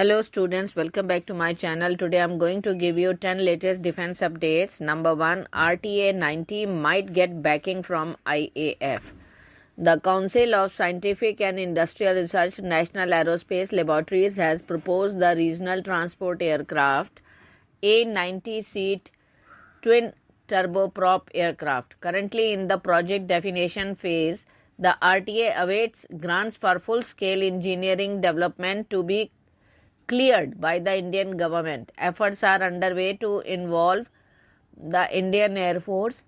Hello students, welcome back to my channel. Today I'm going to give you 10 latest defense updates. Number 1, RTA 90 might get backing from IAF. The Council of Scientific and Industrial Research National Aerospace Laboratories has proposed the regional transport aircraft A90 seat twin turboprop aircraft. Currently in the project definition phase, the RTA awaits grants for full-scale engineering development to be cleared by the Indian government. Efforts are underway to involve the Indian Air Force,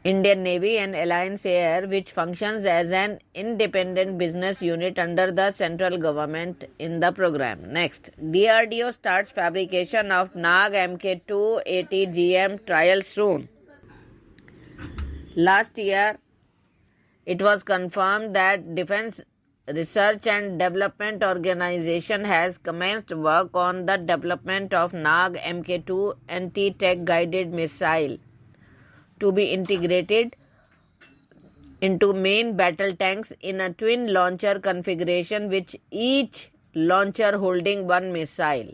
Indian Navy and Alliance Air, which functions as an independent business unit under the central government in the program. Next, DRDO starts fabrication of NAG Mk2 ATGM trial soon. Last year, it was confirmed that Defense Research and Development Organization has commenced work on the development of NAG Mk2 anti-tank guided missile to be integrated into main battle tanks in a twin launcher configuration, with each launcher holding one missile.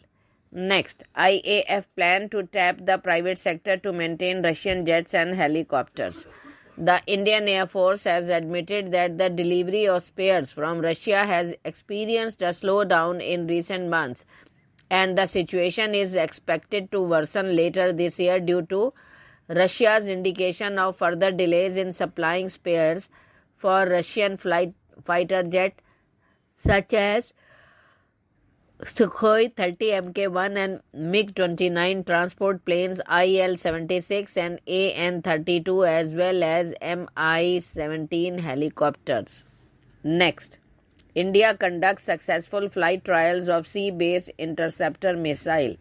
Next, IAF plan to tap the private sector to maintain Russian jets and helicopters. The Indian Air Force has admitted that the delivery of spares from Russia has experienced a slowdown in recent months, and the situation is expected to worsen later this year due to Russia's indication of further delays in supplying spares for Russian fighter jets such as Sukhoi 30 Mk1 and MiG-29 transport planes IL-76 and AN-32, as well as Mi-17 helicopters. Next, India conducts successful flight trials of sea-based Interceptor missile.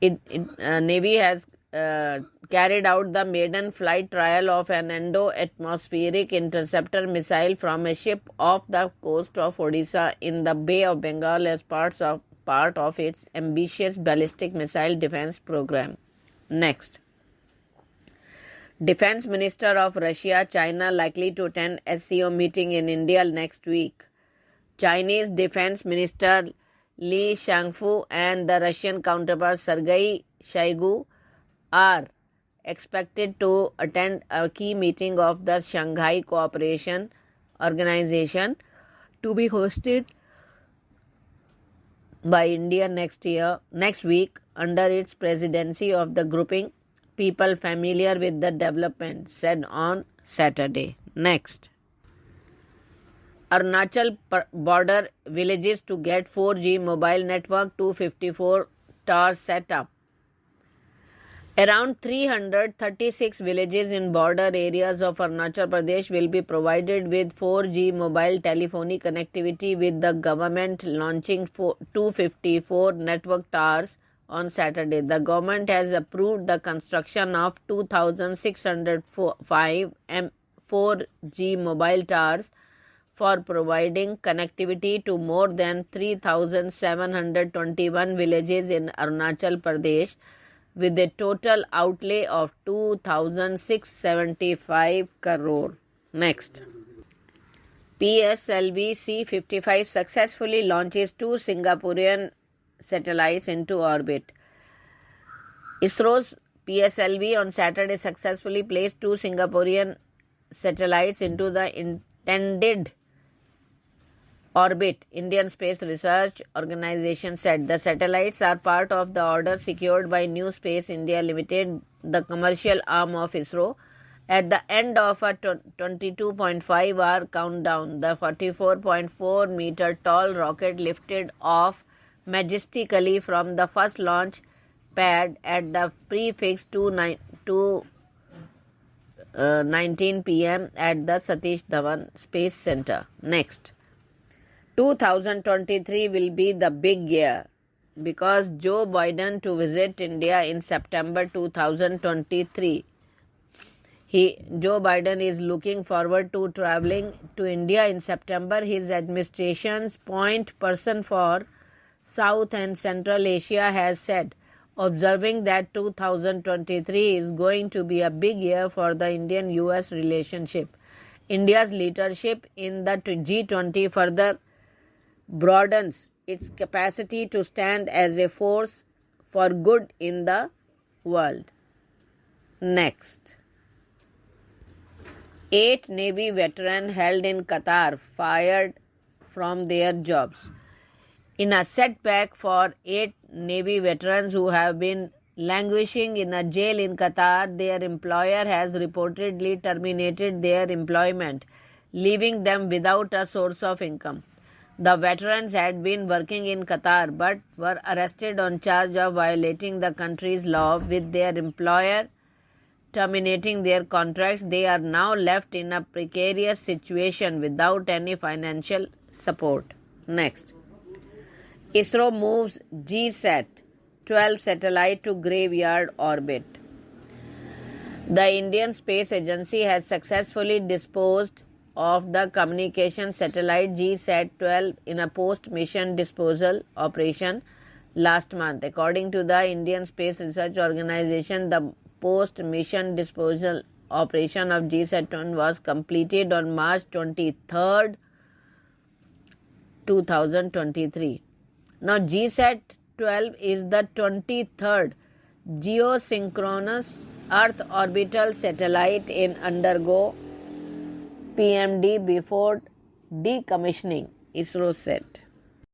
Navy has carried out the maiden flight trial of an endo-atmospheric interceptor missile from a ship off the coast of Odisha in the Bay of Bengal as part of its ambitious ballistic missile defense program. Next, Defense Minister of Russia, China likely to attend SCO meeting in India next week. Chinese Defense Minister Li Shangfu and the Russian counterpart Sergei Shoigu are expected to attend a key meeting of the Shanghai Cooperation Organization to be hosted by India next week under its presidency of the grouping. People familiar with the development said on Saturday. Next, Arunachal border villages to get 4G mobile network, 254 towers set up. Around 336 villages in border areas of Arunachal Pradesh will be provided with 4G mobile telephony connectivity, with the government launching 254 network towers on Saturday. The government has approved the construction of 2,605 4G mobile towers for providing connectivity to more than 3,721 villages in Arunachal Pradesh, with a total outlay of 2,675 crore. Next, PSLV C55 successfully launches 2 Singaporean satellites into orbit. ISRO's PSLV on Saturday successfully placed 2 Singaporean satellites into the intended orbit, Indian Space Research Organization said. The satellites are part of the order secured by New Space India Limited, the commercial arm of ISRO. At the end of a 22.5-hour countdown, the 44.4-meter tall rocket lifted off majestically from the first launch pad at the prefix 2:19 p.m. at the Satish Dhawan Space Center. Next, 2023 will be the big year because Joe Biden to visit India in September 2023. Joe Biden is looking forward to traveling to India in September. His administration's point person for South and Central Asia has said, observing that 2023 is going to be a big year for the Indian-US relationship. India's leadership in the G20 further broadens its capacity to stand as a force for good in the world. Next. 8 Navy veterans held in Qatar fired from their jobs. In a setback for 8 Navy veterans who have been languishing in a jail in Qatar, their employer has reportedly terminated their employment, leaving them without a source of income. The veterans had been working in Qatar but were arrested on charge of violating the country's law, with their employer terminating their contracts. They are now left in a precarious situation without any financial support. Next. ISRO moves GSAT 12 satellite to graveyard orbit. The Indian Space Agency has successfully disposed of the communication satellite GSAT 12 in a post-mission disposal operation last month. According to the Indian Space Research Organization, the post-mission disposal operation of GSAT 12 was completed on March 23rd, 2023. Now, GSAT 12 is the 23rd geosynchronous Earth orbital satellite in undergo PMD before decommissioning, ISRO said.